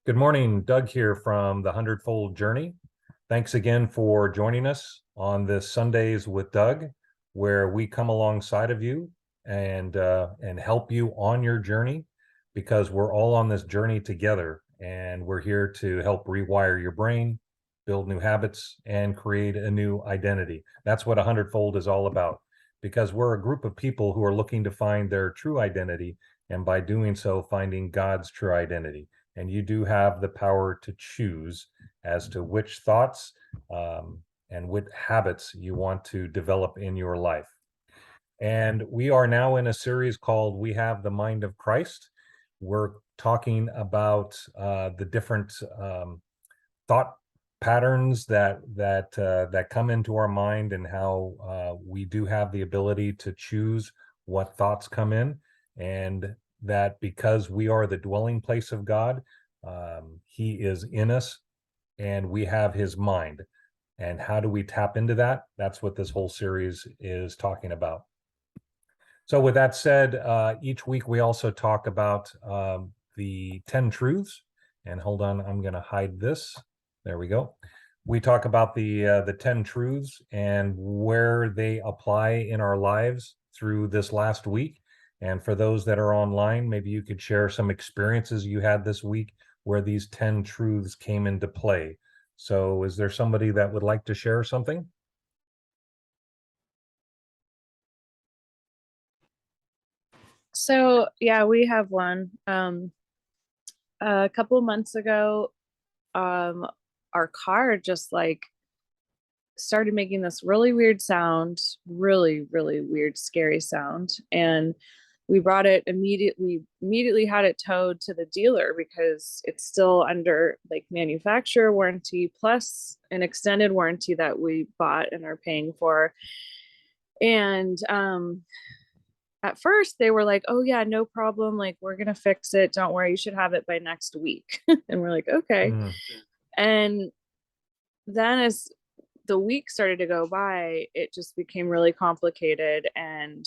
Good morning, Doug here from the Hundredfold Journey. Thanks again for joining us on this Sundays with Doug, where we come alongside of you and help you on your journey, because we're all on this journey together, and we're here to help rewire your brain, build new habits, and create a new identity. That's what a hundredfold is all about, because we're a group of people who are looking to find their true identity, and by doing so, finding God's true identity. And you do have the power to choose as to which thoughts and what habits you want to develop in your life. And we are now in a series called We Have the Mind of Christ. We're talking about the different thought patterns that come into our mind, and how we do have the ability to choose what thoughts come in, and that because we are the dwelling place of God, he is in us and we have his mind. And how do we tap into that? That's what this whole series is talking about. So with that said, each week we also talk about the 10 truths. And hold on, I'm going to hide this. There we go. We talk about the 10 truths and where they apply in our lives through this last week. And for those that are online, maybe you could share some experiences you had this week where these 10 truths came into play. So is there somebody that would like to share something? So yeah, we have one. A couple of months ago, our car just like started making this really weird sound, really, really weird, scary sound. And we brought it immediately had it towed to the dealer because it's still under like manufacturer warranty plus an extended warranty that we bought and are paying for. And at first they were like, oh yeah, no problem, like we're gonna fix it, don't worry, you should have it by next week. And we're like, okay. And then as the week started to go by, it just became really complicated, and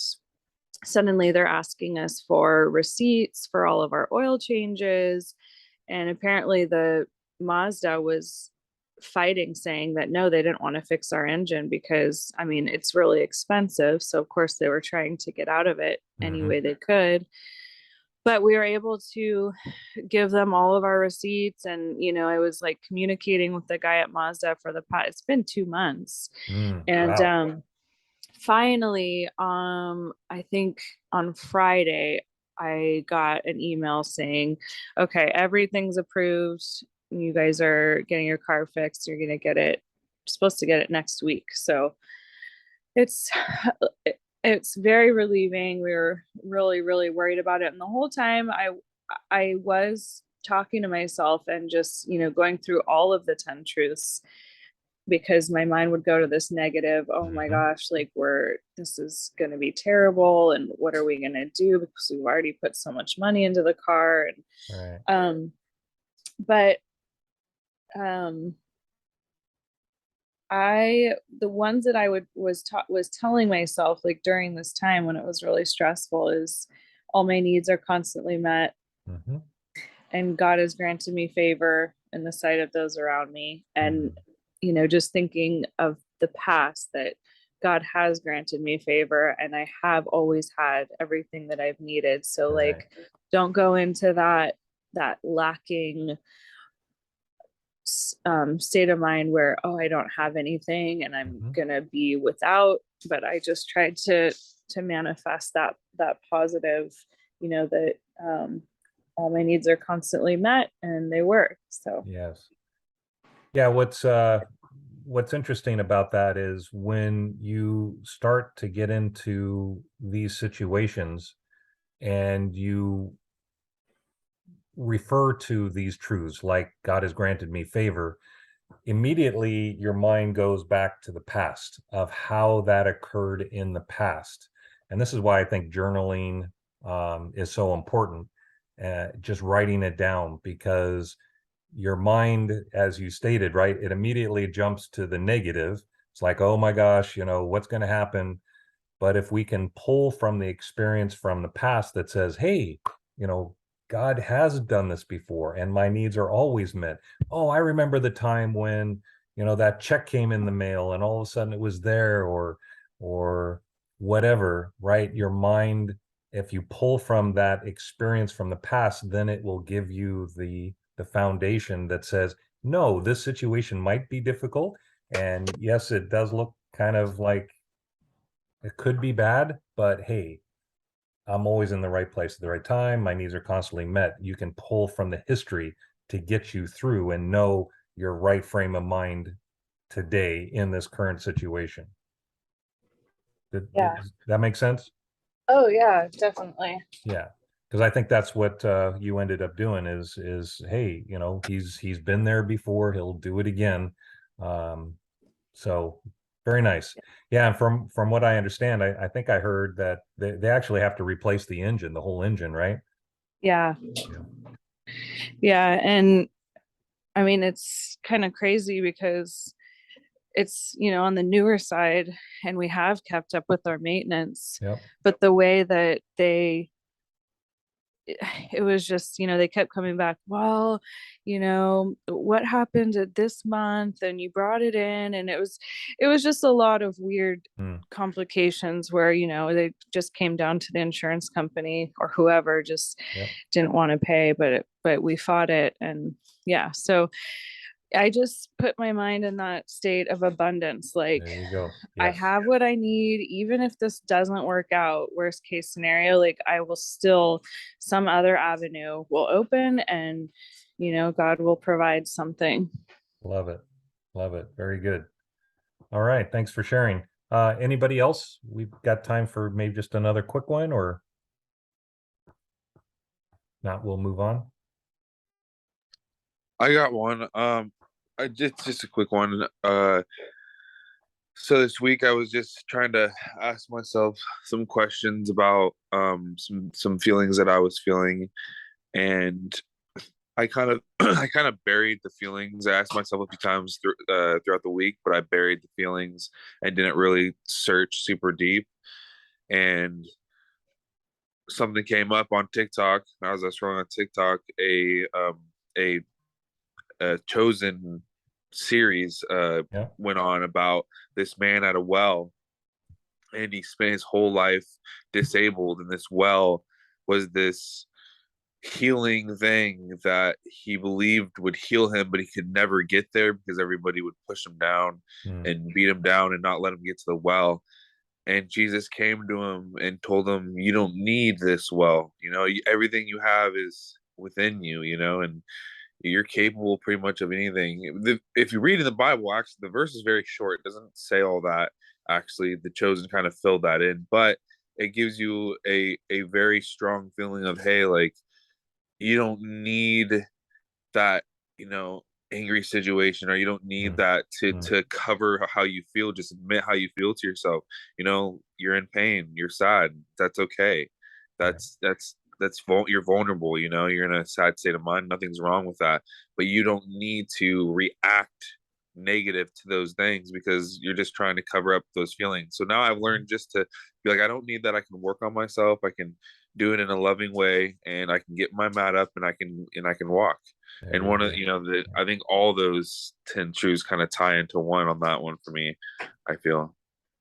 suddenly they're asking us for receipts for all of our oil changes. And apparently the Mazda was fighting, saying that no, they didn't want to fix our engine because I mean it's really expensive, so of course they were trying to get out of it any way they could. But we were able to give them all of our receipts, and I was like communicating with the guy at Mazda for the past, it's been 2 months. And Wow. finally, I think on Friday I got an email saying, okay, everything's approved, you guys are getting your car fixed, you're gonna get it, supposed to get it next week. So it's it's very relieving. We were really, really worried about it, and the whole time I was talking to myself and just going through all of the 10 truths, because my mind would go to this negative, oh my gosh, like this is going to be terrible, and what are we going to do, because we've already put so much money into the car. And Right. but the ones that I was telling myself like during this time when it was really stressful is, all my needs are constantly met, and God has granted me favor in the sight of those around me. And just thinking of the past, that God has granted me favor and I have always had everything that I've needed. So like, don't go into that lacking state of mind where, oh, I don't have anything and I'm gonna be without. But I just tried to manifest that positive, that all my needs are constantly met, and they were. So yes. Yeah, what's interesting about that is when you start to get into these situations and you refer to these truths like God has granted me favor, immediately your mind goes back to the past of how that occurred in the past. And this is why I think journaling is so important, just writing it down, because your mind, as you stated, right, it immediately jumps to the negative. It's like, oh my gosh, what's going to happen? But if we can pull from the experience from the past that says, hey, God has done this before and my needs are always met. Oh, I remember the time when, that check came in the mail and all of a sudden it was there, or whatever, right? Your mind, if you pull from that experience from the past, then it will give you the foundation that says, no, this situation might be difficult. And yes, it does look kind of like it could be bad, but hey, I'm always in the right place at the right time. My needs are constantly met. You can pull from the history to get you through and know your right frame of mind today in this current situation. Yeah. Does that make sense? Oh yeah, definitely. Yeah. Because I think that's what you ended up doing is hey, he's been there before. He'll do it again. Um, So very nice. Yeah, and from what I understand, I think I heard that they actually have to replace the engine, the whole engine, right? Yeah. Yeah. Yeah. And I mean, it's kind of crazy because it's, on the newer side and we have kept up with our maintenance, Yep. but the way that it was just, they kept coming back, well, what happened at this month and you brought it in, and it was just a lot of weird Mm, complications where, they just came down to the insurance company or whoever just yep. didn't want to pay, but we fought it. And yeah, so I just put my mind in that state of abundance. Like, There you go. I Yes. have what I need, even if this doesn't work out, worst case scenario, like I will still, some other avenue will open, and, God will provide something. Love it. Love it. Very good. All right. Thanks for sharing. Anybody else? We've got time for maybe just another quick one, or not, we'll move on. I got one. I just a quick one. So this week I was just trying to ask myself some questions about some feelings that I was feeling, and I kind of I kind of buried the feelings. I asked myself a few times throughout the week, but I buried the feelings and didn't really search super deep. And something came up on TikTok as I was scrolling on TikTok. A chosen series Yeah. went on about this man at a well, and he spent his whole life disabled, and this well was this healing thing that he believed would heal him, but he could never get there because everybody would push him down Mm, and beat him down and not let him get to the well. And Jesus came to him and told him, you don't need this well, everything you have is within you, and you're capable pretty much of anything. If you read in the Bible, actually, the verse is very short. It doesn't say all that. Actually, the chosen kind of filled that in, but it gives you a very strong feeling of, hey, like you don't need that, you know, angry situation, or you don't need mm, that to mm. cover how you feel. Just admit how you feel to yourself. You're in pain, you're sad. That's okay. Right. You're vulnerable, you're in a sad state of mind. Nothing's wrong with that. But you don't need to react negative to those things because you're just trying to cover up those feelings. So now I've learned just to be like, I don't need that. I can work on myself. I can do it in a loving way, and I can get my mat up, and I can walk. There And you one of go. the I think all those 10 truths kind of tie into one on that one for me, I feel.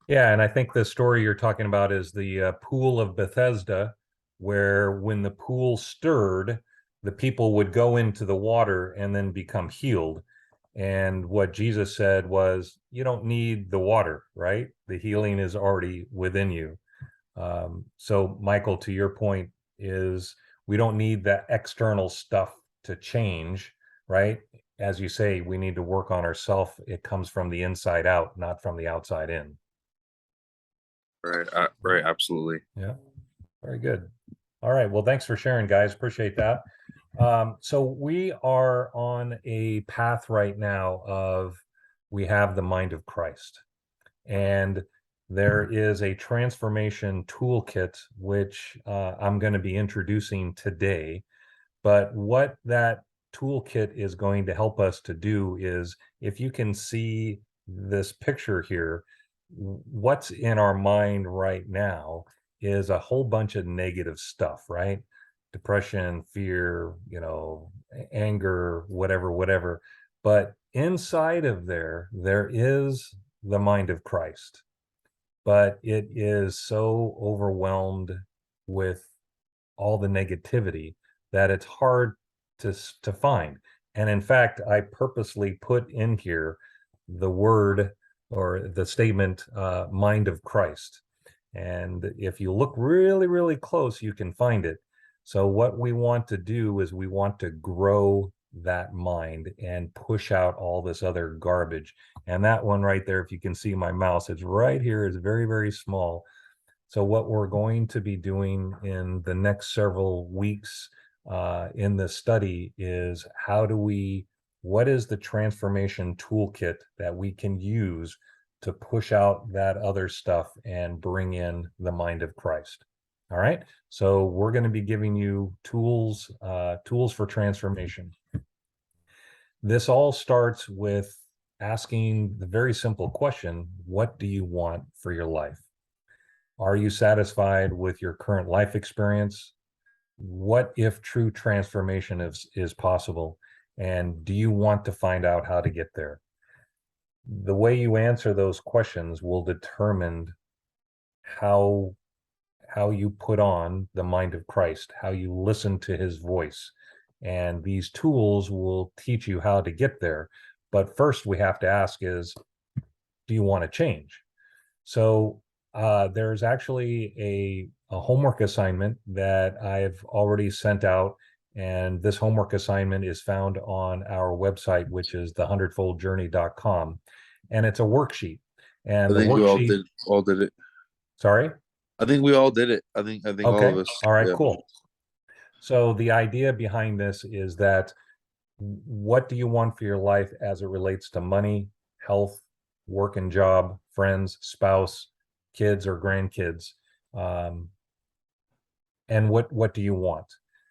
Yeah, and I think the story you're talking about is the pool of Bethesda, where when the pool stirred, the people would go into the water and then become healed. And what Jesus said was, you don't need the water, right? The healing is already within you. So, Michael, to your point, is we don't need that external stuff to change, right? As you say, we need to work on ourselves. It comes from the inside out, not from the outside in. Right. Right. Absolutely. Yeah, very good. All right. Well, thanks for sharing, guys. Appreciate that. So we are on a path right now of we have the mind of Christ, and there is a transformation toolkit which I'm going to be introducing today. But what that toolkit is going to help us to do is, if you can see this picture here, what's in our mind right now is a whole bunch of negative stuff, right? depression, fear, anger, whatever. But inside of there is the mind of Christ, but it is so overwhelmed with all the negativity that it's hard to find. And in fact, I purposely put in here the word or the statement, mind of Christ. And if you look really, really close, you can find it. So what we want to do is we want to grow that mind and push out all this other garbage. And that one right there, if you can see my mouse, it's right here, is very, very small. So what we're going to be doing in the next several weeks in this study is what is the transformation toolkit that we can use to push out that other stuff and bring in the mind of Christ. All right. So we're going to be giving you tools for transformation. This all starts with asking the very simple question, what do you want for your life? Are you satisfied with your current life experience? What if true transformation is possible? And do you want to find out how to get there? The way you answer those questions will determine how you put on the mind of Christ, how you listen to his voice. And these tools will teach you how to get there. But first we have to ask is, do you want to change? So there's actually a homework assignment that I've already sent out. And this homework assignment is found on our website, which is the100foldjourney.com. And it's a worksheet. And I the think we worksheet, all did it. sorry? I think we all did it. I think all of Okay. us. All right, Yeah. cool. So the idea behind this is that what do you want for your life as it relates to money, health, work and job, friends, spouse, kids or grandkids, and what do you want?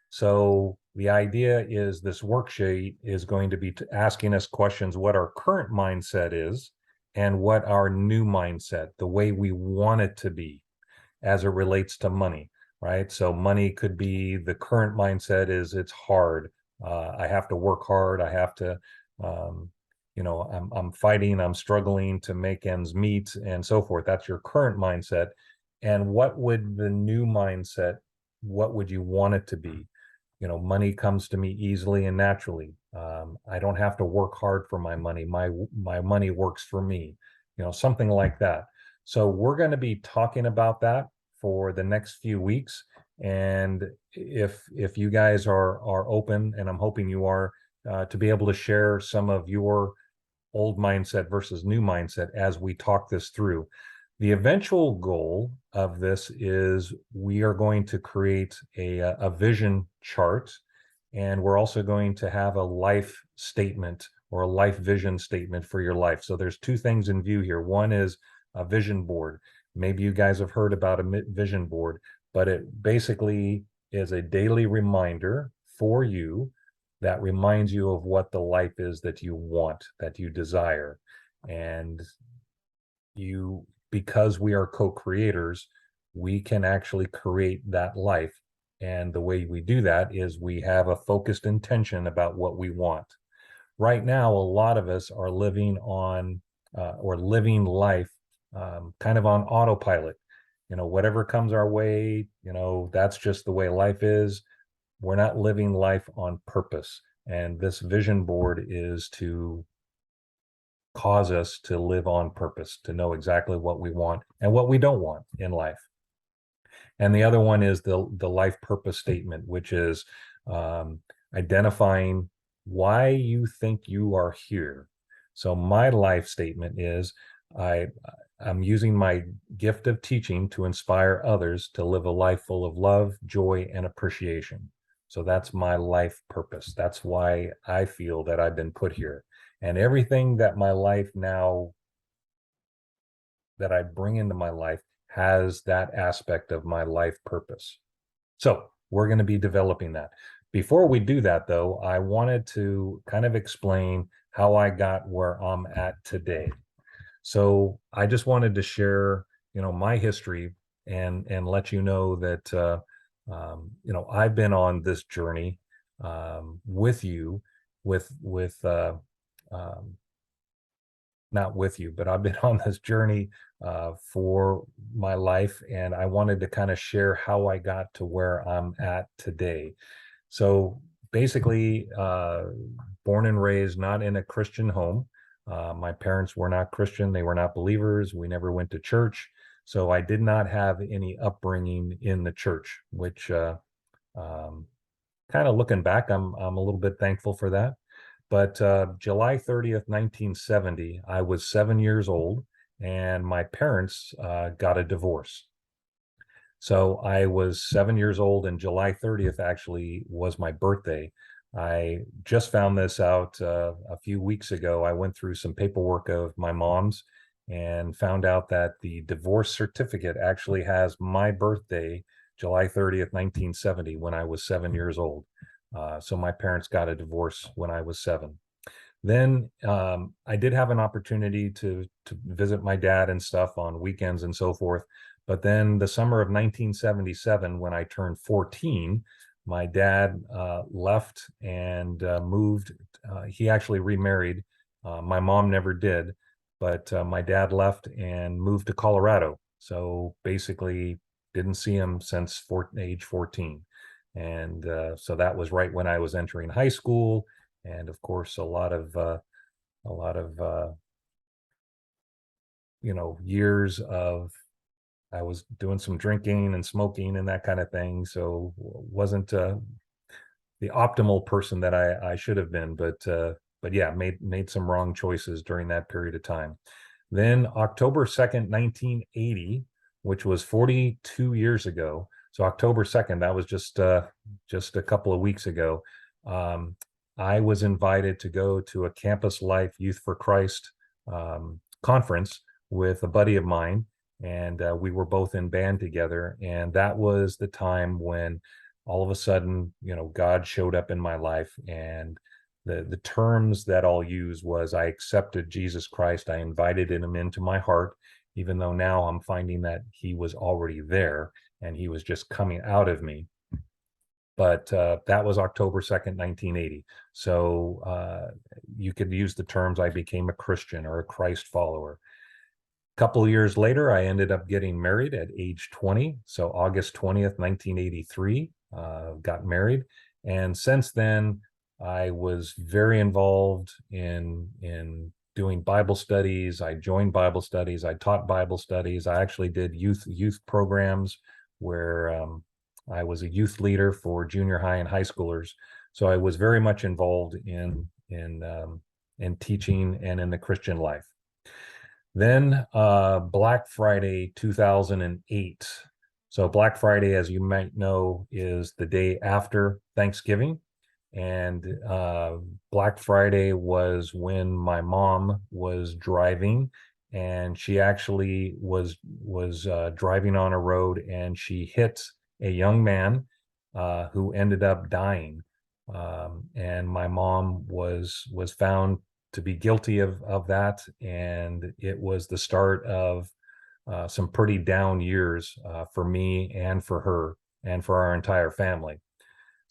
So the idea is this worksheet is going to be asking us questions, what our current mindset is and what our new mindset, the way we want it to be as it relates to money, right? So money could be, the current mindset is it's hard. I have to work hard. I have to, I'm fighting, I'm struggling to make ends meet and so forth. That's your current mindset. And what would the new mindset, what would you want it to be? Money comes to me easily and naturally. I don't have to work hard for my money. My money works for me, something like that. So we're going to be talking about that for the next few weeks. And if you guys are open, and I'm hoping you are, to be able to share some of your old mindset versus new mindset as we talk this through. The eventual goal of this is we are going to create a vision chart, and we're also going to have a life statement or a life vision statement for your life. So there's two things in view here. One is a vision board. Maybe you guys have heard about a vision board, but it basically is a daily reminder for you that reminds you of what the life is that you want, that you desire. And because we are co-creators, we can actually create that life. And the way we do that is we have a focused intention about what we want. Right now, a lot of us are living on or living life kind of on autopilot. Whatever comes our way, that's just the way life is. We're not living life on purpose. And this vision board is to cause us to live on purpose, to know exactly what we want and what we don't want in life. And the other one is the life purpose statement, which is identifying why you think you are here. So my life statement is I'm using my gift of teaching to inspire others to live a life full of love, joy, and appreciation. So that's my life purpose. That's why I feel that I've been put here. And everything that my life now, that I bring into my life, has that aspect of my life purpose. So we're going to be developing that. Before we do that, though, I wanted to kind of explain how I got where I'm at today. So I just wanted to share, my history and let you know that I've been on this journey with you, um, not with you, but I've been on this journey for my life, and I wanted to kind of share how I got to where I'm at today. So basically, born and raised not in a Christian home. My parents were not Christian. They were not believers. We never went to church. So I did not have any upbringing in the church, which um, kind of looking back, I'm a little bit thankful for that. But July 30th, 1970, I was 7 years old, and my parents got a divorce. So I was 7 years old, and July 30th actually was my birthday. I just found this out a few weeks ago. I went through some paperwork of my mom's and found out that the divorce certificate actually has my birthday, July 30th, 1970, when I was 7 years old. So my parents got a divorce when I was seven. Then I did have an opportunity to visit my dad and stuff on weekends and so forth. But then the summer of 1977, when I turned 14, my dad left and moved. He actually remarried. My mom never did, but my dad left and moved to Colorado. So basically, didn't see him since age 14. And so that was right when I was entering high school, and of course a lot of years of I was doing some drinking and smoking and that kind of thing, so wasn't the optimal person that I should have been, but yeah, made some wrong choices during that period of time. Then October 2nd, 1980, which was 42 years ago, so October 2nd, that was just a couple of weeks ago. um, I was invited to go to a Campus Life Youth for Christ conference with a buddy of mine, and we were both in band together. And that was the time when all of a sudden, God showed up in my life. And the terms that I'll use was I accepted Jesus Christ. I invited him into my heart, even though now I'm finding that he was already there and he was just coming out of me. But that was October 2nd, 1980. So you could use the terms I became a Christian or a Christ follower. A couple of years later, I ended up getting married at age 20. So August 20th, 1983, got married. And since then, I was very involved in doing Bible studies. I joined Bible studies. I taught Bible studies. I actually did youth programs where I was a youth leader for junior high and high schoolers. So I was very much involved in teaching and in the Christian life. Then Black Friday 2008. So Black Friday, as you might know, is the day after Thanksgiving. And Black Friday was when my mom was driving, and she actually was driving on a road, and she hit a young man who ended up dying. And my mom was found to be guilty of that, and it was the start of some pretty down years for me and for her and for our entire family.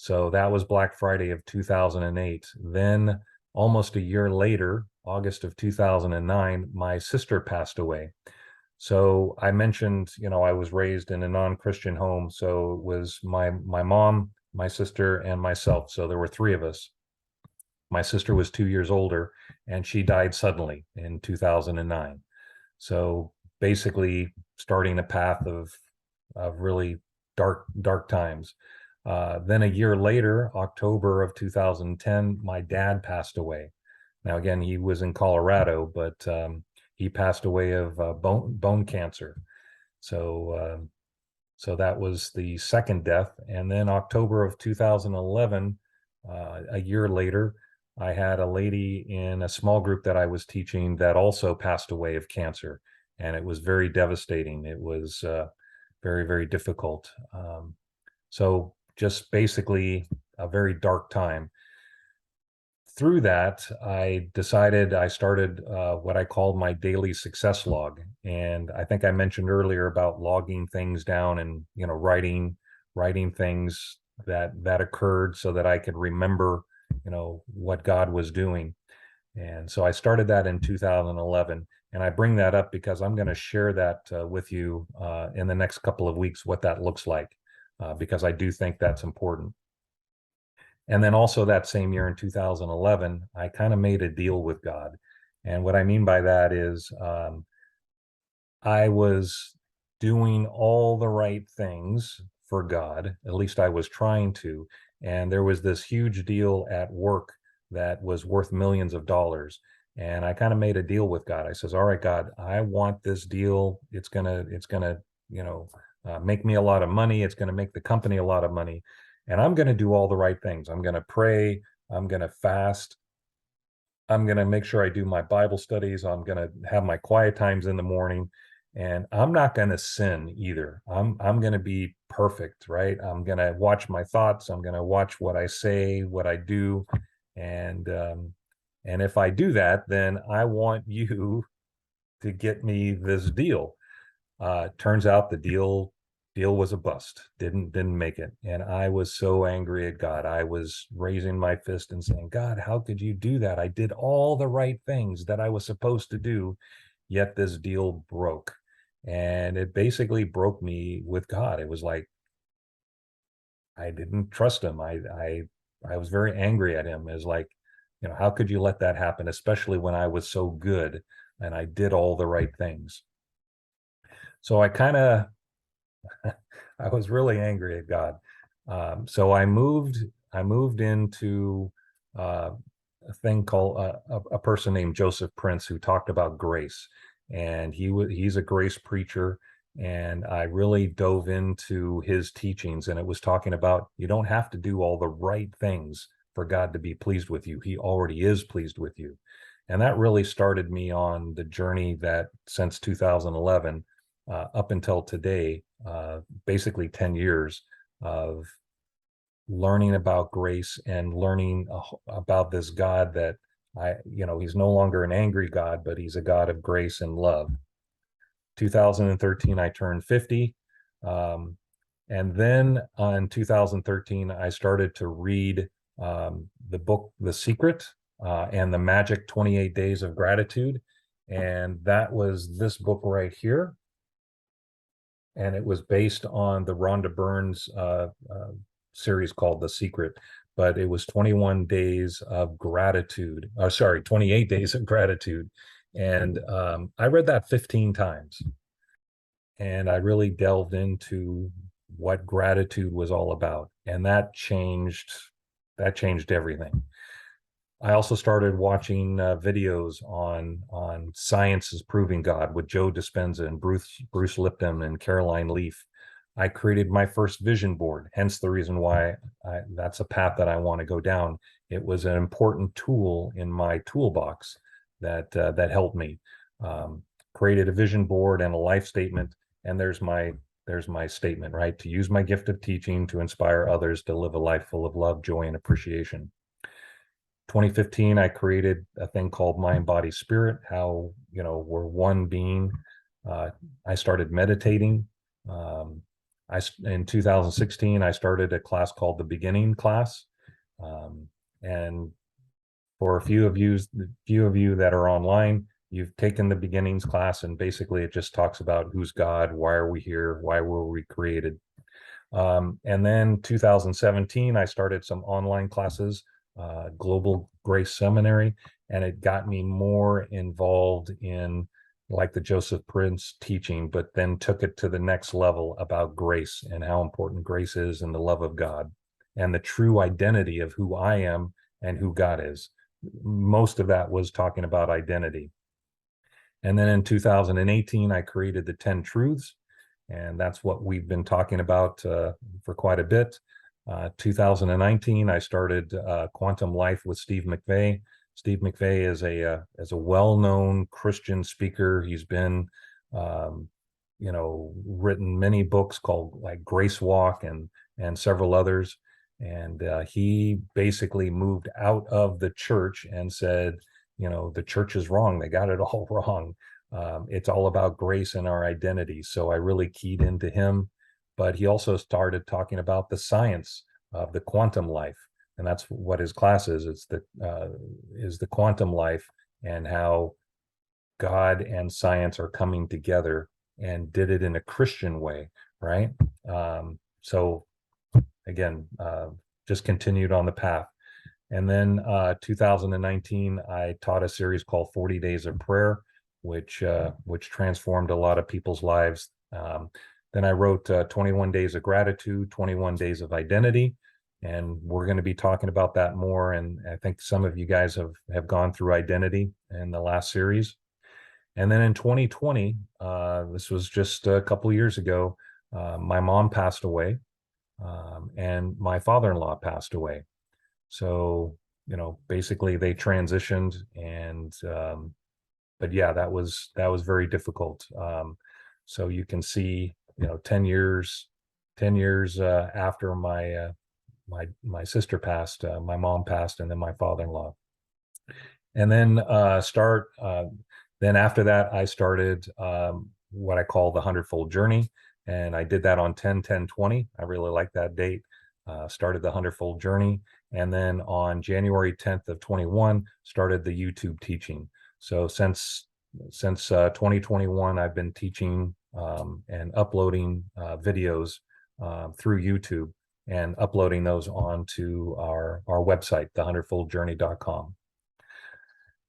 So that was Black Friday of 2008. Then almost a year later, August of 2009, my sister passed away. So I mentioned, I was raised in a non-Christian home. So it was my mom, my sister, and myself. So there were three of us. My sister was 2 years older, and she died suddenly in 2009. So basically starting a path of really dark times. Then a year later, October of 2010, my dad passed away. Now, again, he was in Colorado, but he passed away of bone cancer. So that was the second death. And then October of 2011, a year later, I had a lady in a small group that I was teaching that also passed away of cancer. And it was very devastating. It was very, very difficult. So just basically a very dark time. Through that, I decided I started what I called my daily success log. And I think I mentioned earlier about logging things down and, writing writing things that occurred so that I could remember, what God was doing. And so I started that in 2011. And I bring that up because I'm going to share that with you in the next couple of weeks, what that looks like, because I do think that's important. And then also that same year in 2011, I kind of made a deal with God. And what I mean by that is I was doing all the right things for God, at least I was trying to. And there was this huge deal at work that was worth millions of dollars. And I kind of made a deal with God. I says, all right, God, I want this deal. It's gonna, make me a lot of money. It's going to make the company a lot of money. And I'm going to do all the right things. I'm going to pray. I'm going to fast. I'm going to make sure I do my Bible studies. I'm going to have my quiet times in the morning, and I'm not going to sin either. I'm going to be perfect, right? I'm going to watch my thoughts. I'm going to watch what I say, what I do. And if I do that, then I want you to get me this deal. Turns out the deal was a bust. Didn't make it. And I was so angry at God. I was raising my fist and saying, God, how could you do that? I did all the right things that I was supposed to do, yet this deal broke. And it basically broke me with God. It was like I didn't trust him. I was very angry at him. It was like, how could you let that happen, especially when I was so good and I did all the right things? So I was really angry at God. So I moved into a thing called a person named Joseph Prince, who talked about grace, and he's a grace preacher. And I really dove into his teachings, and it was talking about you don't have to do all the right things for God to be pleased with you. He already is pleased with you. And that really started me on the journey that since 2011 up until today, basically 10 years of learning about grace and learning about this God that he's no longer an angry God, but he's a God of grace and love. 2013, I turned 50. And then in 2013, I started to read the book, The Secret, and the Magic 28 Days of Gratitude. And that was this book right here. And it was based on the Rhonda Burns series called The Secret, but it was 21 days of gratitude. 28 days of gratitude. And I read that 15 times. And I really delved into what gratitude was all about. And that changed everything. I also started watching videos on Science is Proving God with Joe Dispenza and Bruce Lipton and Caroline Leaf. I created my first vision board, hence the reason why that's a path that I want to go down. It was an important tool in my toolbox that helped me. Created a vision board and a life statement, and there's my statement, right? To use my gift of teaching to inspire others to live a life full of love, joy, and appreciation. 2015, I created a thing called Mind, Body, Spirit, how, we're one being. I started meditating. In 2016, I started a class called the Beginning Class. And for a few of you that are online, you've taken the Beginnings class, and basically it just talks about who's God, why are we here, why were we created. And then 2017, I started some online classes, Global Grace Seminary, and it got me more involved in like the Joseph Prince teaching, but then took it to the next level about grace and how important grace is and the love of God and the true identity of who I am and who God is. Most of that was talking about identity. And then in 2018, I created the 10 Truths, and that's what we've been talking about for quite a bit. 2019, I started Quantum Life with Steve McVey. Steve McVey is a well-known Christian speaker. He's been, written many books called like Grace Walk and several others. And he basically moved out of the church and said, the church is wrong. They got it all wrong. It's all about grace and our identity. So I really keyed into him. but he also started talking about the science of the quantum life, and that's what his class is. It's the quantum life, and how God and science are coming together, and did it in a Christian way, right? So again, just continued on the path. And then 2019, I taught a series called 40 Days of Prayer, which transformed a lot of people's lives. Then I wrote 21 Days of Gratitude, 21 Days of Identity, and we're going to be talking about that more. And I think some of you guys have gone through identity in the last series. And then in 2020, this was just a couple years ago, my mom passed away, and my father-in-law passed away. So, basically they transitioned, and but yeah, that was very difficult. So you can see, 10 years after my sister passed, my mom passed, and then my father-in-law. And then then after that, I started what I call the 100-fold journey, and I did that on 10/10/20. I really like that date. Started the 100-fold journey, and then on January 10th of 21, started the YouTube teaching. So since 2021, I've been teaching and uploading videos through YouTube, and uploading those onto our website, the100foldjourney.com.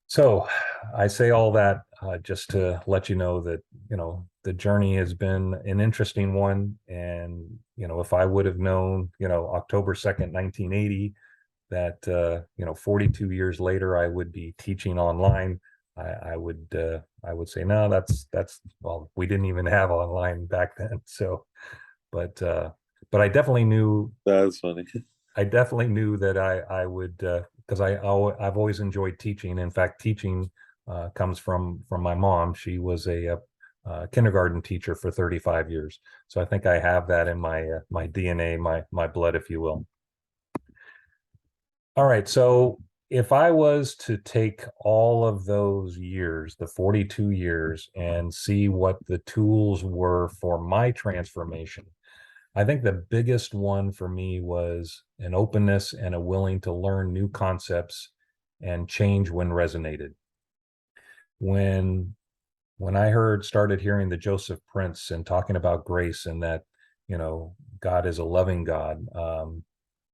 So I say all that just to let you know that, the journey has been an interesting one. And, if I would have known, October 2nd, 1980, that, 42 years later, I would be teaching online, I would say, no, well, we didn't even have online back then. So, but I definitely knew. That's funny. I definitely knew that I would, because I've always enjoyed teaching. In fact, teaching comes from my mom. She was a kindergarten teacher for 35 years. So I think I have that in my my DNA, my blood, if you will. All right. So if I was to take all of those years, the 42 years, and see what the tools were for my transformation, I think the biggest one for me was an openness and a willing to learn new concepts and change when resonated. When I started hearing the Joseph Prince and talking about grace, and that, God is a loving God,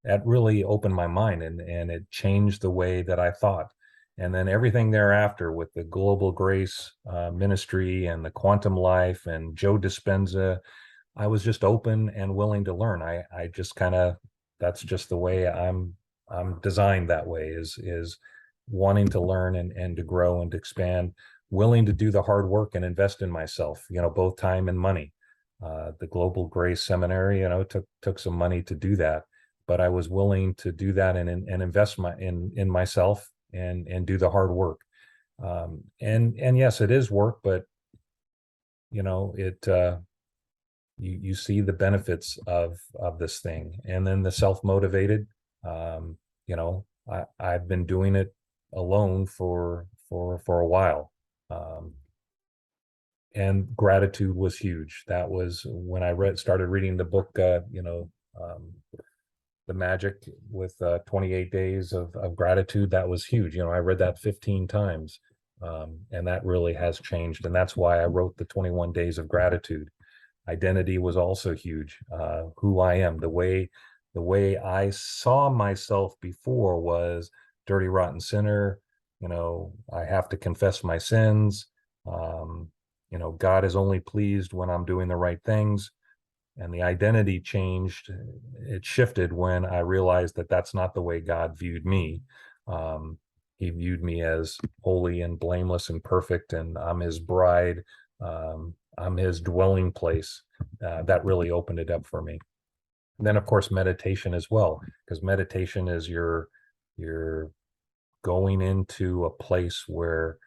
that really opened my mind, and it changed the way that I thought. And then everything thereafter with the Global Grace Ministry and the Quantum Life and Joe Dispenza, I was just open and willing to learn. I just that's just the way I'm designed that way, is wanting to learn and to grow and to expand, willing to do the hard work and invest in myself, both time and money. The Global Grace Seminary, took some money to do that, but I was willing to do that and invest in myself and do the hard work. And yes, it is work, but you see the benefits of this thing. And then the self-motivated, I've been doing it alone for a while. And gratitude was huge. That was when I started reading the book, The Magic, with 28 Days of Gratitude. That was huge. I read that 15 times. And that really has changed. And that's why I wrote the 21 Days of Gratitude. Identity was also huge. Who I am, the way I saw myself before was dirty, rotten sinner. I have to confess my sins. God is only pleased when I'm doing the right things. And the identity changed. It shifted when I realized that that's not the way God viewed me. He viewed me as holy and blameless and perfect, and I'm his bride. I'm his dwelling place. That really opened it up for me. And then, of course, meditation as well, because meditation is you're going into a place where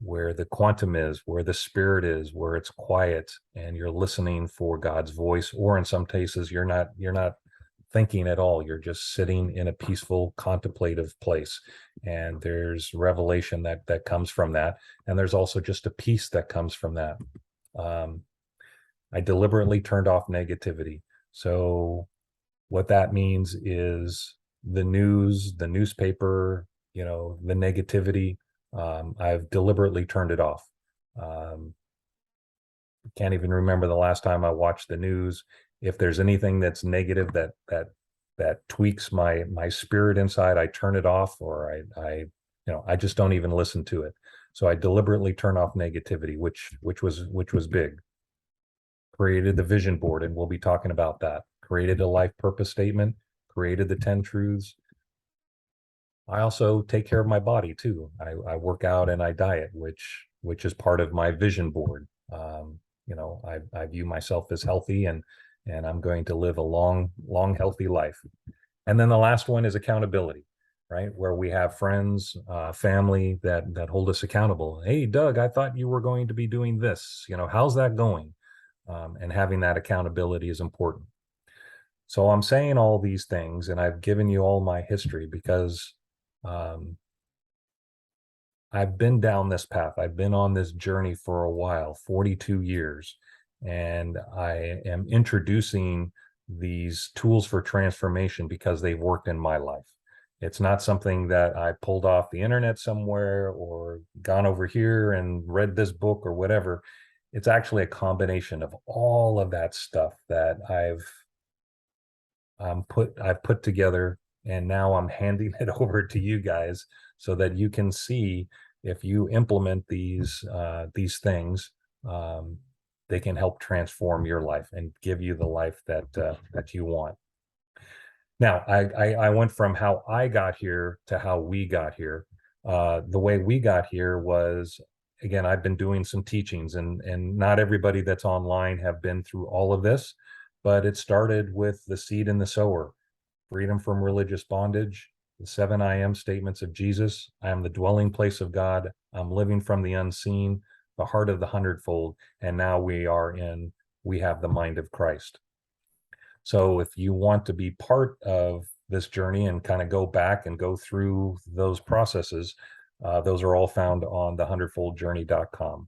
the quantum is, where the spirit is, where it's quiet, and you're listening for God's voice. Or in some cases, you're not thinking at all. You're just sitting in a peaceful, contemplative place. And there's revelation that comes from that. And there's also just a peace that comes from that. I deliberately turned off negativity. So what that means is the news, the newspaper, the negativity, I've deliberately turned it off. Can't even remember the last time I watched the news. If there's anything that's negative that tweaks my spirit inside, I turn it off, or I just don't even listen to it. So I deliberately turn off negativity, which was big. Created the vision board, and we'll be talking about that. Created a life purpose statement, created the 10 truths. I also take care of my body too. I work out and I diet, which is part of my vision board. I view myself as healthy, and I'm going to live a long, healthy life. And then the last one is accountability, right? Where we have friends, family that hold us accountable. Hey, Doug, I thought you were going to be doing this. How's that going? And having that accountability is important. So I'm saying all these things, and I've given you all my history because I've been down this path. I've been on this journey for a while, 42 years, and I am introducing these tools for transformation because they've worked in my life. It's not something that I pulled off the internet somewhere or gone over here and read this book or whatever. It's actually a combination of all of that stuff that I've put together, and now I'm handing it over to you guys so that you can see if you implement these things, they can help transform your life and give you the life that you want. Now, I went from how I got here to how we got here. The way we got here was, again, I've been doing some teachings, and not everybody that's online have been through all of this, but it started with the seed and the sower, freedom from religious bondage, the 7 I am statements of Jesus. I am the dwelling place of God. I'm living from the unseen, the heart of the hundredfold. And now we have the mind of Christ. So if you want to be part of this journey and kind of go back and go through those processes, those are all found on the100foldjourney.com.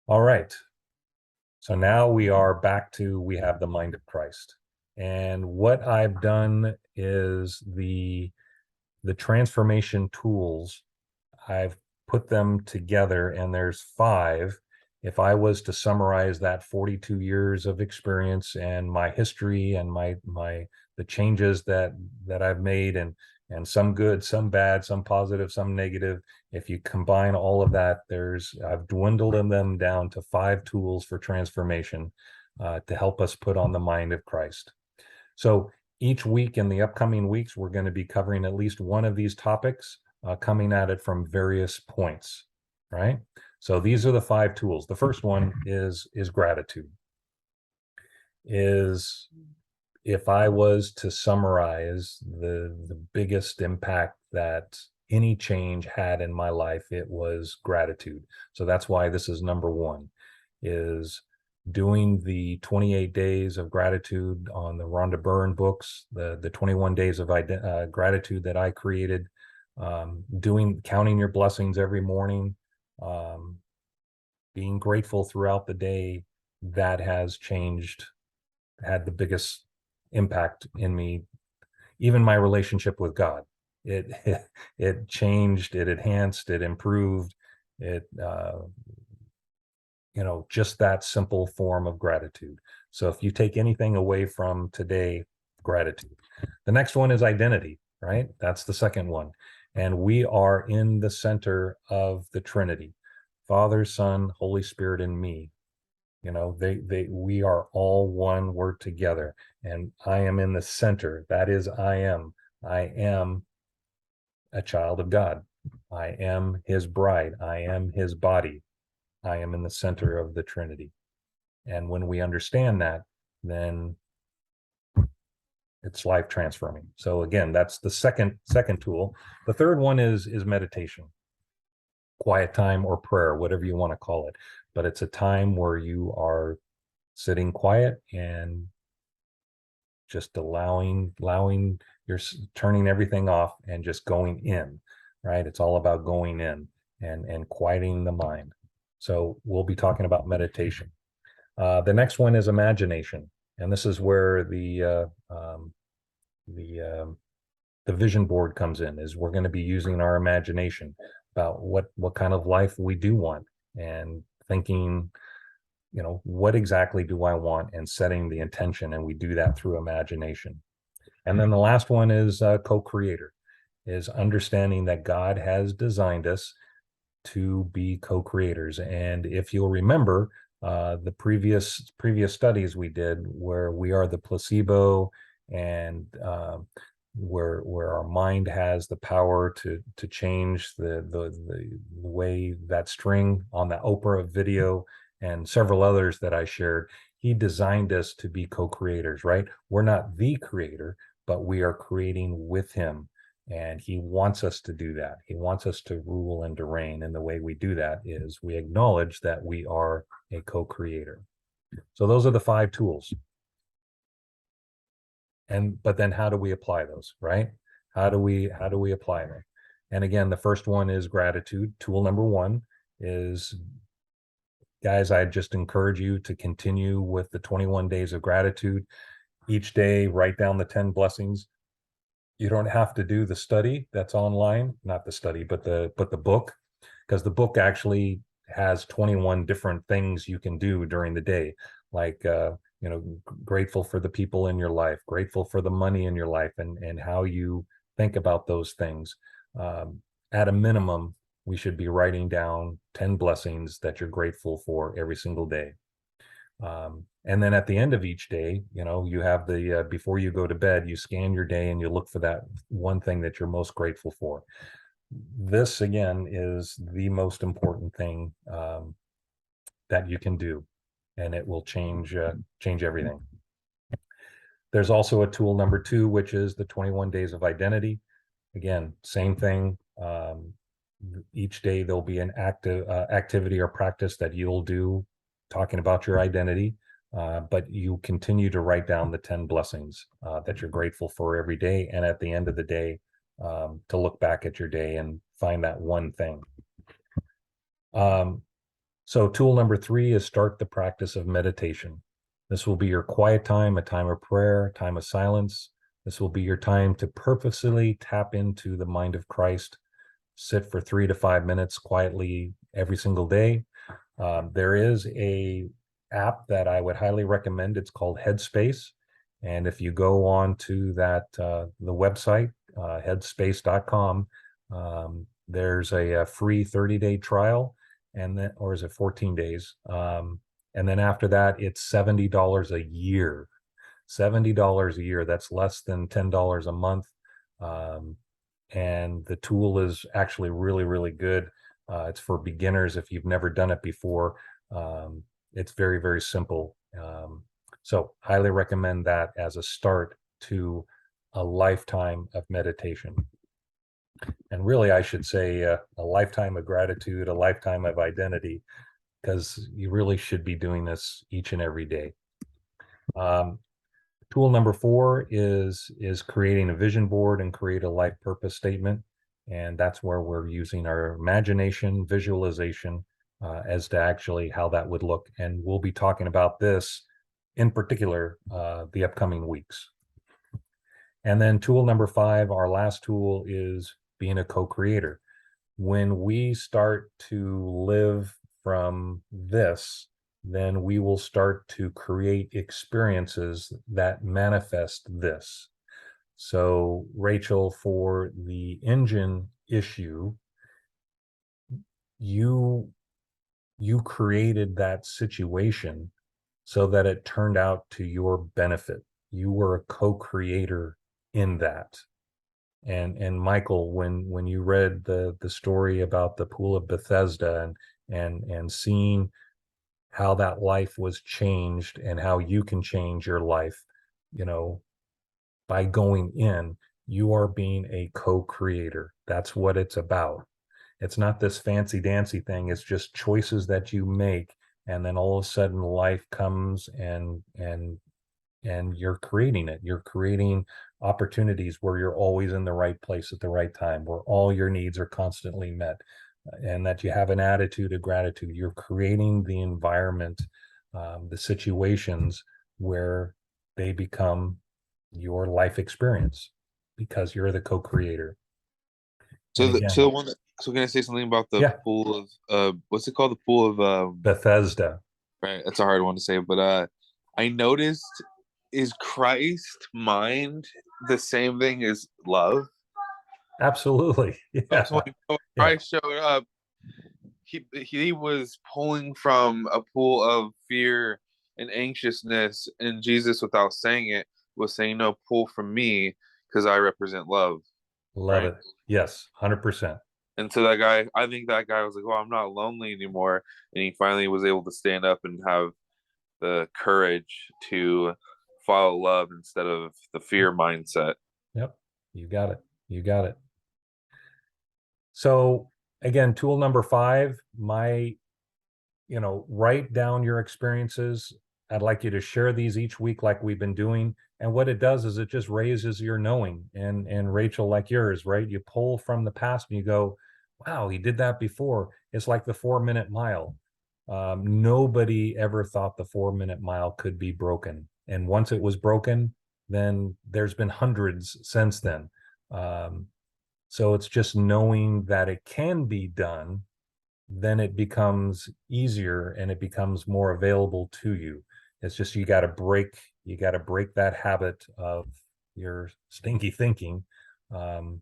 All right. So now we are back to, we have the mind of Christ. And what I've done is the transformation tools, I've put them together, and there's 5. If I was to summarize that 42 years of experience and my history and the changes that I've made, and some good, some bad, some positive, some negative, if you combine all of that, I've dwindled them down to 5 tools for transformation to help us put on the mind of Christ. So each week in the upcoming weeks, we're going to be covering at least one of these topics, coming at it from various points, right? So these are the 5 tools. The first one is gratitude. If I was to summarize the biggest impact that any change had in my life, it was gratitude. So that's why this is number 1, is doing the 28 days of gratitude on the Rhonda Byrne books, the 21 days of gratitude that I created, counting your blessings every morning, being grateful throughout the day. That has had the biggest impact in me. Even my relationship with God, it changed, it enhanced, it improved, it just that simple form of gratitude. So if you take anything away from today, gratitude. The next one is identity, right? That's the second one. And we are in the center of the Trinity, Father, Son, Holy Spirit, and me. We are all one. We're together, and I am in the center. That is, I am a child of God. I am his bride. I am his body. I am in the center of the Trinity. And when we understand that, then it's life transforming. So again, that's the second tool. The third one is meditation, quiet time, or prayer, whatever you want to call it. But it's a time where you are sitting quiet and just allowing you're turning everything off and just going in, right? It's all about going in and quieting the mind. So we'll be talking about meditation. The next one is imagination, and this is where the the vision board comes in. Is we're going to be using our imagination about what kind of life we do want, and thinking, what exactly do I want, and setting the intention, and we do that through imagination. And then the last one is co-creator, is understanding that God has designed us to be co-creators. And if you'll remember, the previous studies we did, where we are the placebo, and where our mind has the power to change the way that string on the Oprah video and several others that I shared. He designed us to be co-creators, right? We're not the creator, but we are creating with him. And he wants us to do that. He wants us to rule and to reign. And the way we do that is we acknowledge that we are a co-creator. So those are the 5 tools. But then how do we apply those, right? How do we apply them? And again, the first one is gratitude. Tool number 1 is, guys, I just encourage you to continue with the 21 days of gratitude. Each day, write down the 10 blessings. You don't have to do the study that's online, not the study, but the book, because the book actually has 21 different things you can do during the day, like grateful for the people in your life, grateful for the money in your life, and how you think about those things. At a minimum, we should be writing down 10 blessings that you're grateful for every single day. And then at the end of each day, you have the before you go to bed, you scan your day and you look for that one thing that you're most grateful for. This again is the most important thing that you can do, and it will change everything. There's also a tool number 2, which is the 21 days of identity. Again, same thing. Each day there'll be an activity or practice that you'll do talking about your identity, but you continue to write down the 10 blessings that you're grateful for every day, and at the end of the day, to look back at your day and find that one thing. So tool number 3 is start the practice of meditation. This will be your quiet time, a time of prayer, a time of silence. This will be your time to purposely tap into the mind of Christ. Sit for 3 to 5 minutes quietly every single day. There is a app that I would highly recommend. It's called Headspace. And if you go on to the website, headspace.com, there's a free 30-day trial, or is it 14 days? And then after that, it's $70 a year. $70 a year. That's less than $10 a month. And the tool is actually really, really good. It's for beginners if you've never done it before. It's very, very simple. So highly recommend that as a start to a lifetime of meditation. And really, I should say a lifetime of gratitude, a lifetime of identity, because you really should be doing this each and every day. Tool number 4 is creating a vision board and create a life purpose statement. And that's where we're using our imagination, visualization, as to actually how that would look. And we'll be talking about this in particular the upcoming weeks. And then tool number 5, our last tool, is being a co-creator. When we start to live from this, then we will start to create experiences that manifest this. So, Rachel, for the engine issue, you created that situation so that it turned out to your benefit. You were a co-creator in that. And Michael, when you read the story about the pool of Bethesda and seeing how that life was changed and how you can change your life, by going in, you are being a co-creator. That's what it's about. It's not this fancy dancy thing. It's just choices that you make, and then all of a sudden life comes and you're creating it. You're creating opportunities where you're always in the right place at the right time, where all your needs are constantly met. and that you have an attitude of gratitude. You're creating the environment, the situations where they become your life experience because you're the co-creator. So And the again, so the one that, so can I say something about the yeah, pool of what's it called? The pool of Bethesda. right, that's a hard one to say, but I noticed, is Christ mind the same thing as love? Absolutely. Yeah. So when Yeah. Christ showed up, he was pulling from a pool of fear and anxiousness, and Jesus, without saying it, was saying, "No, pull from me, because I represent love." Love Right? it. Yes. 100%. And so that guy, I think that guy was like, "Well, I'm not lonely anymore," and he finally was able to stand up and have the courage to follow love instead of the fear mindset. Yep. You got it. You got it. So again, tool number 5, write down your experiences. I'd like you to share these each week like we've been doing. And what it does is it just raises your knowing. And Rachel, like yours, right? You pull from the past and you go, wow, he did that before. It's like the 4-minute mile. Nobody ever thought the 4-minute mile could be broken. And once it was broken, then there's been hundreds since then. Um, so it's just knowing that it can be done, then it becomes easier and it becomes more available to you. It's just you got to break that habit of your stinky thinking. Um,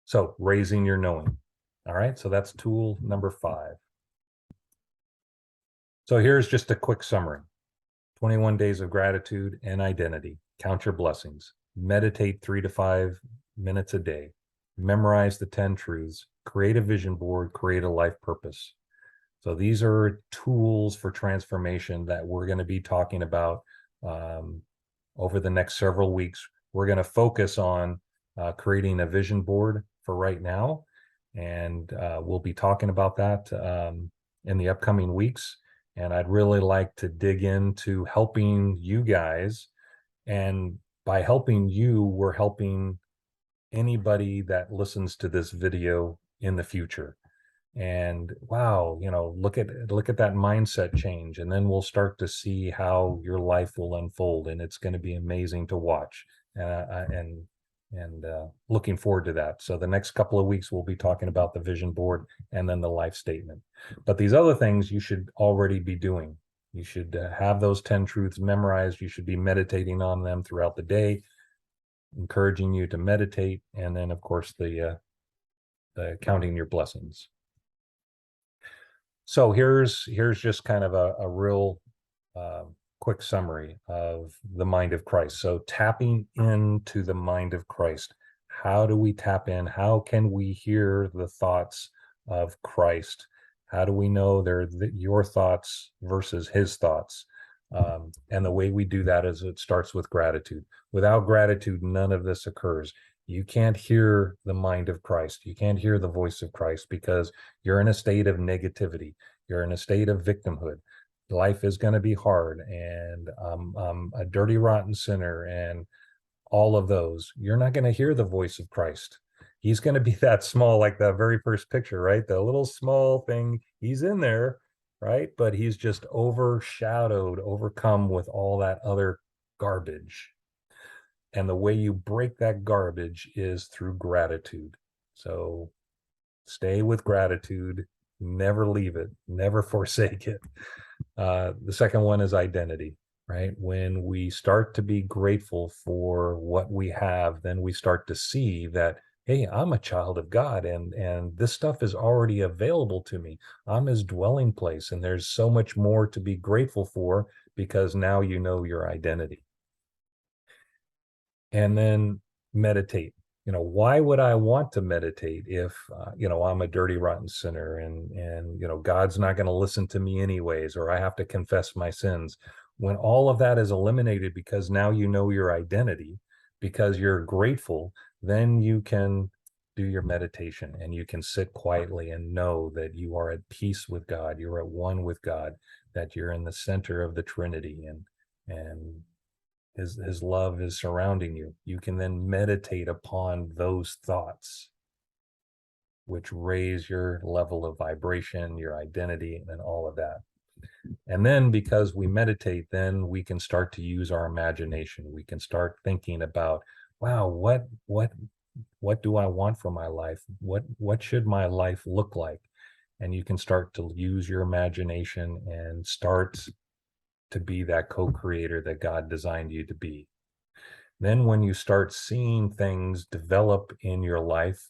so raising your knowing. All right. So that's tool number 5. So here's just a quick summary. 21 days of gratitude and identity. Count your blessings. Meditate 3 to 5 minutes a day. Memorize the 10 truths. Create a vision board. Create a life purpose. So these are tools for transformation that we're going to be talking about over the next several weeks. We're going to focus on creating a vision board for right now, and we'll be talking about that in the upcoming weeks. And I'd really like to dig into helping you guys. And by helping you, we're helping anybody that listens to this video in the future. And wow, look at that mindset change, and then we'll start to see how your life will unfold, and it's going to be amazing to watch. And looking forward to that. So the next couple of weeks we'll be talking about the vision board and then the life statement. But these other things you should already be doing. You should have those 10 truths memorized. You should be meditating on them throughout the day, encouraging you to meditate, and then of course the counting your blessings. So here's just kind of a real quick summary of the mind of Christ. So tapping into the mind of Christ. How do we tap in? How can we hear the thoughts of Christ? How do we know they're your thoughts versus his thoughts? And the way we do that is it starts with gratitude. Without gratitude, none of this occurs. You can't hear the mind of Christ. You can't hear the voice of Christ because you're in a state of negativity. You're in a state of victimhood. Life is going to be hard, and I'm a dirty, rotten sinner, and all of those. You're not going to hear the voice of Christ. He's going to be that small, like that very first picture, right? The little small thing, he's in there, right? But he's just overshadowed, overcome with all that other garbage. And the way you break that garbage is through gratitude. So stay with gratitude, never leave it, never forsake it. The second one is identity, right? When we start to be grateful for what we have, then we start to see that, hey, I'm a child of God, and this stuff is already available to me. I'm his dwelling place, and there's so much more to be grateful for because now you know your identity. And then meditate. Why would I want to meditate if I'm a dirty, rotten sinner, and God's not going to listen to me anyways, or I have to confess my sins? When all of that is eliminated because now you know your identity, because you're grateful, then you can do your meditation and you can sit quietly and know that you are at peace with God, you're at one with God, that you're in the center of the Trinity, and his love is surrounding you. You can then meditate upon those thoughts. which raise your level of vibration, your identity, and all of that. And then because we meditate, then we can start to use our imagination. We can start thinking about, wow, what do I want for my life? What should my life look like? And you can start to use your imagination and start to be that co-creator that God designed you to be. Then when you start seeing things develop in your life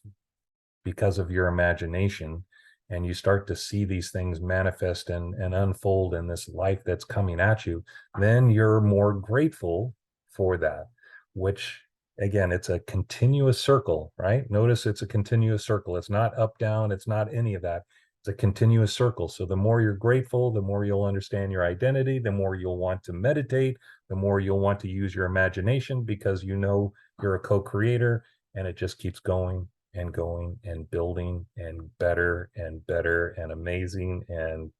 because of your imagination, and you start to see these things manifest and unfold in this life that's coming at you, then you're more grateful for that, which again, it's a continuous circle, right? Notice it's a continuous circle. It's not up, down. It's not any of that. It's a continuous circle. So the more you're grateful, the more you'll understand your identity, the more you'll want to meditate, the more you'll want to use your imagination because you know you're a co-creator, and it just keeps going and going and building and better and amazing and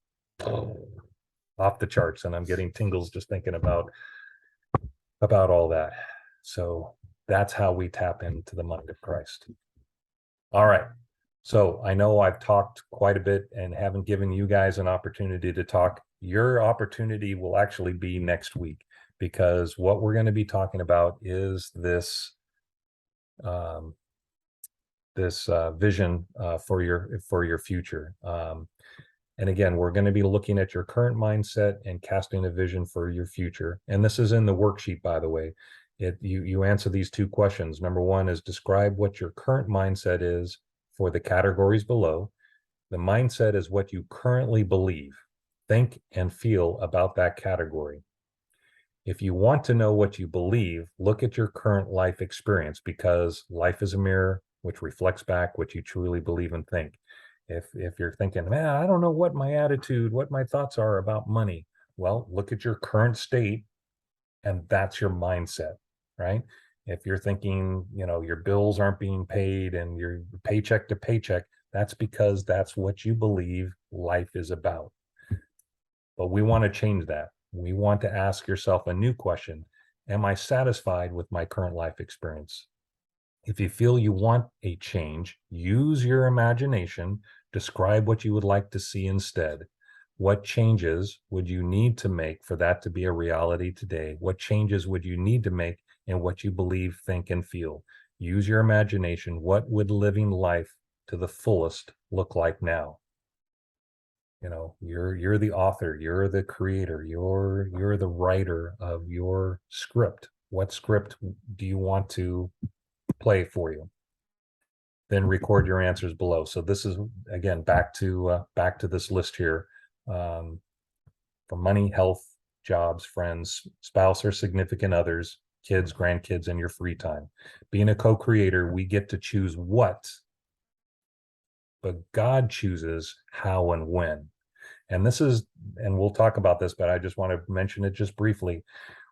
off the charts. And I'm getting tingles just thinking about all that. So that's how we tap into the mind of Christ. All right. So I know I've talked quite a bit and haven't given you guys an opportunity to talk. Your opportunity will actually be next week, because what we're going to be talking about is this vision for your future. And again, we're going to be looking at your current mindset and casting a vision for your future. And this is in the worksheet, by the way. You answer these two questions. Number one is describe what your current mindset is for the categories below. The mindset is what you currently believe, think, and feel about that category. If you want to know what you believe, look at your current life experience, because life is a mirror which reflects back what you truly believe and think. If you're thinking, man, I don't know what my attitude, what my thoughts are about money, well, look at your current state, and that's your mindset, right? If you're thinking, your bills aren't being paid and you're paycheck to paycheck, that's because that's what you believe life is about. But we want to change that. We want to ask yourself a new question. Am I satisfied with my current life experience? If you feel you want a change, use your imagination. Describe what you would like to see instead. What changes would you need to make for that to be a reality today? What changes would you need to make in what you believe, think, and feel? Use your imagination. What would living life to the fullest look like now? You're the author, you're the creator, you're the writer of your script. What script do you want to play for you? Then record your answers below. So this is, again, back to this list here. For money, health, jobs, friends, spouse or significant others, kids, grandkids, and your free time. Being a co-creator, we get to choose what, but God chooses how and when. And we'll talk about this, but I just want to mention it just briefly.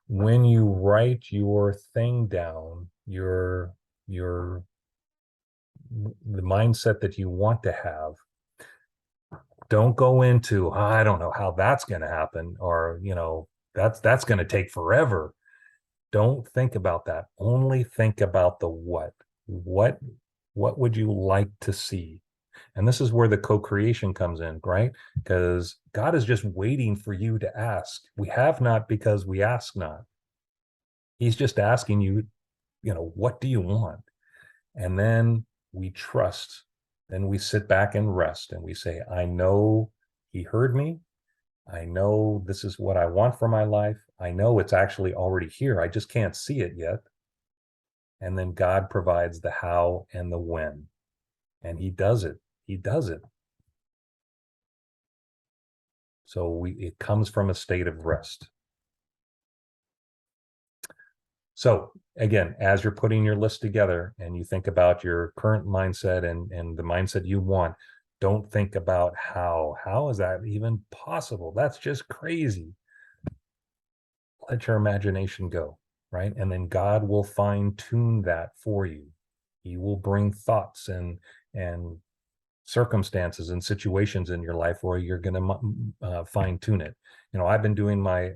When you write your thing down, the mindset that you want to have, don't go into, I don't know how that's going to happen, or, that's going to take forever. Don't think about that. Only think about the what. What would you like to see? And this is where the co-creation comes in, right? Because God is just waiting for you to ask. We have not because we ask not. He's just asking you, what do you want? And then we trust. Then we sit back and rest and we say, I know he heard me. I know this is what I want for my life. I know it's actually already here. I just can't see it yet. And then God provides the how and the when. And he does it. He does it. So it comes from a state of rest. So again, as you're putting your list together and you think about your current mindset and the mindset you want, don't think about how is that even possible? That's just crazy. Let your imagination go, right? And then God will fine tune that for you. He will bring thoughts and circumstances and situations in your life where you're going to fine tune it. I've been doing my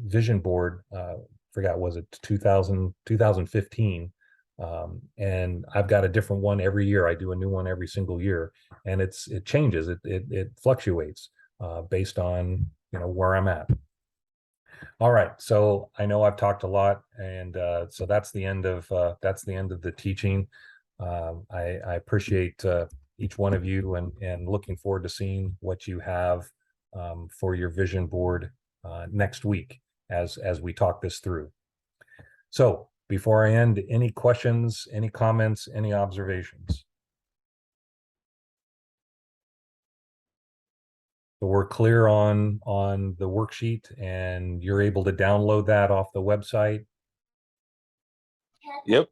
vision board, forgot, was it 2015, And I've got a different one every year. I do a new one every single year, and it changes. It fluctuates based on where I'm at. All right, so I know I've talked a lot, and so that's the end of the teaching. I appreciate each one of you, and looking forward to seeing what you have for your vision board next week as we talk this through. So before I end, any questions, any comments, any observations? So we're clear on the worksheet, and you're able to download that off the website. Yep.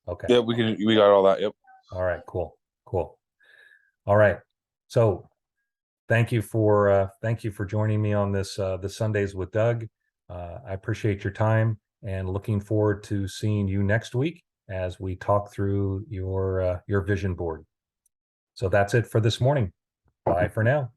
Okay. Yep. We got all that. Yep. All right. Cool. All right. So thank you for joining me on this the Sundays with Doug. I appreciate your time, and looking forward to seeing you next week as we talk through your vision board. So that's it for this morning. Bye for now.